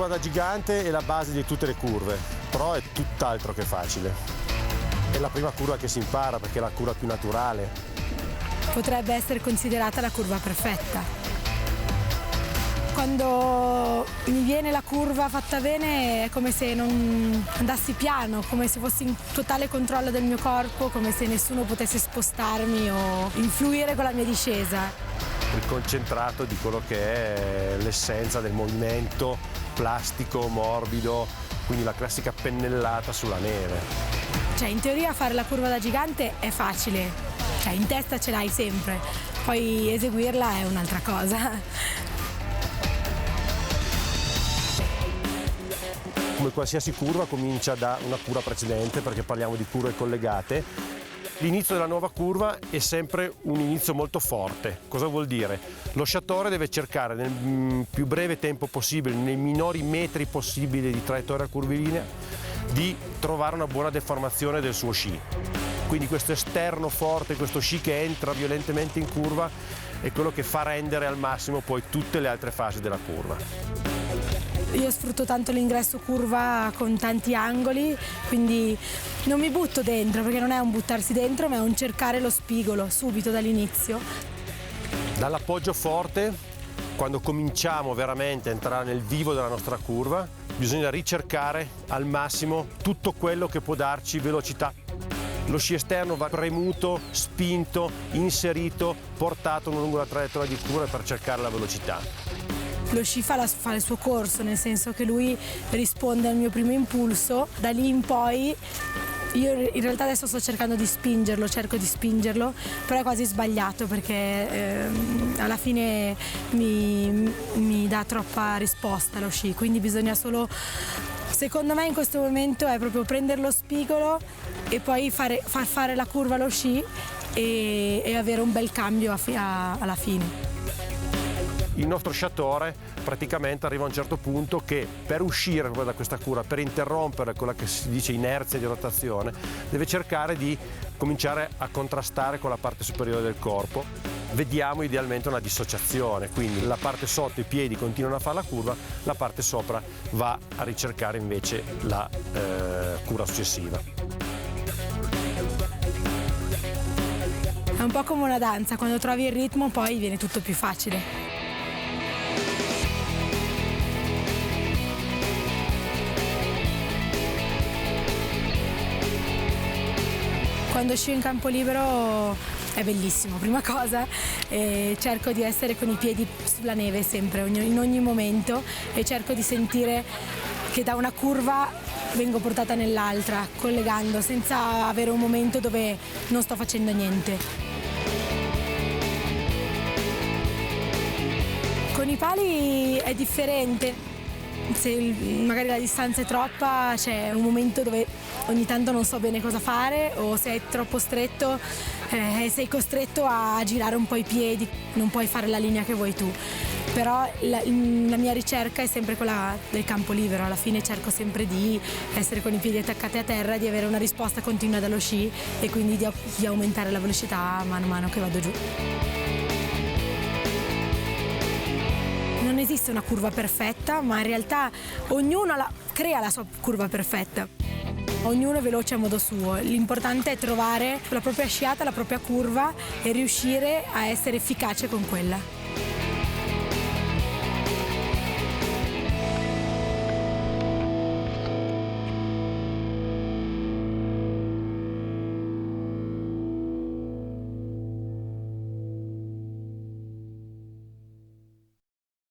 curva da gigante è la base di tutte le curve, però è tutt'altro che facile. È la prima curva che si impara perché è la curva più naturale. Potrebbe essere considerata la curva perfetta. Quando mi viene la curva fatta bene è come se non andassi piano, come se fossi in totale controllo del mio corpo, come se nessuno potesse spostarmi o influire con la mia discesa. Il concentrato di quello che è l'essenza del movimento plastico, morbido, quindi la classica pennellata sulla neve. Cioè, in teoria fare la curva da gigante è facile, cioè in testa ce l'hai sempre, poi eseguirla è un'altra cosa. Come qualsiasi curva comincia da una curva precedente, perché parliamo di curve collegate. L'inizio della nuova curva è sempre un inizio molto forte. Cosa vuol dire? Lo sciatore deve cercare nel più breve tempo possibile, nei minori metri possibili di traiettoria curvilinea, di trovare una buona deformazione del suo sci. Quindi questo esterno forte, questo sci che entra violentemente in curva è quello che fa rendere al massimo poi tutte le altre fasi della curva. Io sfrutto tanto l'ingresso curva con tanti angoli, quindi non mi butto dentro, perché non è un buttarsi dentro, ma è un cercare lo spigolo subito dall'inizio. Dall'appoggio forte, quando cominciamo veramente a entrare nel vivo della nostra curva, bisogna ricercare al massimo tutto quello che può darci velocità. Lo sci esterno va premuto, spinto, inserito, portato lungo la traiettoria di curva per cercare la velocità. Lo sci fa il suo corso, nel senso che lui risponde al mio primo impulso, da lì in poi io in realtà adesso sto cercando di spingerlo, cerco di spingerlo, però è quasi sbagliato perché alla fine mi dà troppa risposta lo sci, quindi bisogna solo, secondo me in questo momento è proprio prendere lo spigolo e poi far fare la curva allo sci e avere un bel cambio alla fine. Il nostro sciatore praticamente arriva a un certo punto che per uscire da questa curva, per interrompere quella che si dice inerzia di rotazione, deve cercare di cominciare a contrastare con la parte superiore del corpo. Vediamo idealmente una dissociazione, quindi la parte sotto, i piedi continuano a fare la curva, la parte sopra va a ricercare invece la curva successiva. È un po' come una danza, quando trovi il ritmo poi viene tutto più facile. Quando scio in campo libero è bellissimo, prima cosa, e cerco di essere con i piedi sulla neve sempre, in ogni momento, e cerco di sentire che da una curva vengo portata nell'altra, collegando, senza avere un momento dove non sto facendo niente. Con i pali è differente. Se magari la distanza è troppa, c'è un momento dove ogni tanto non so bene cosa fare, o se è troppo stretto sei costretto a girare un po' i piedi, non puoi fare la linea che vuoi tu. Però la mia ricerca è sempre quella del campo libero, alla fine cerco sempre di essere con i piedi attaccati a terra, di avere una risposta continua dallo sci e quindi di aumentare la velocità mano a mano che vado giù. Non esiste una curva perfetta, ma in realtà ognuno crea la sua curva perfetta. Ognuno è veloce a modo suo. L'importante è trovare la propria sciata, la propria curva e riuscire a essere efficace con quella.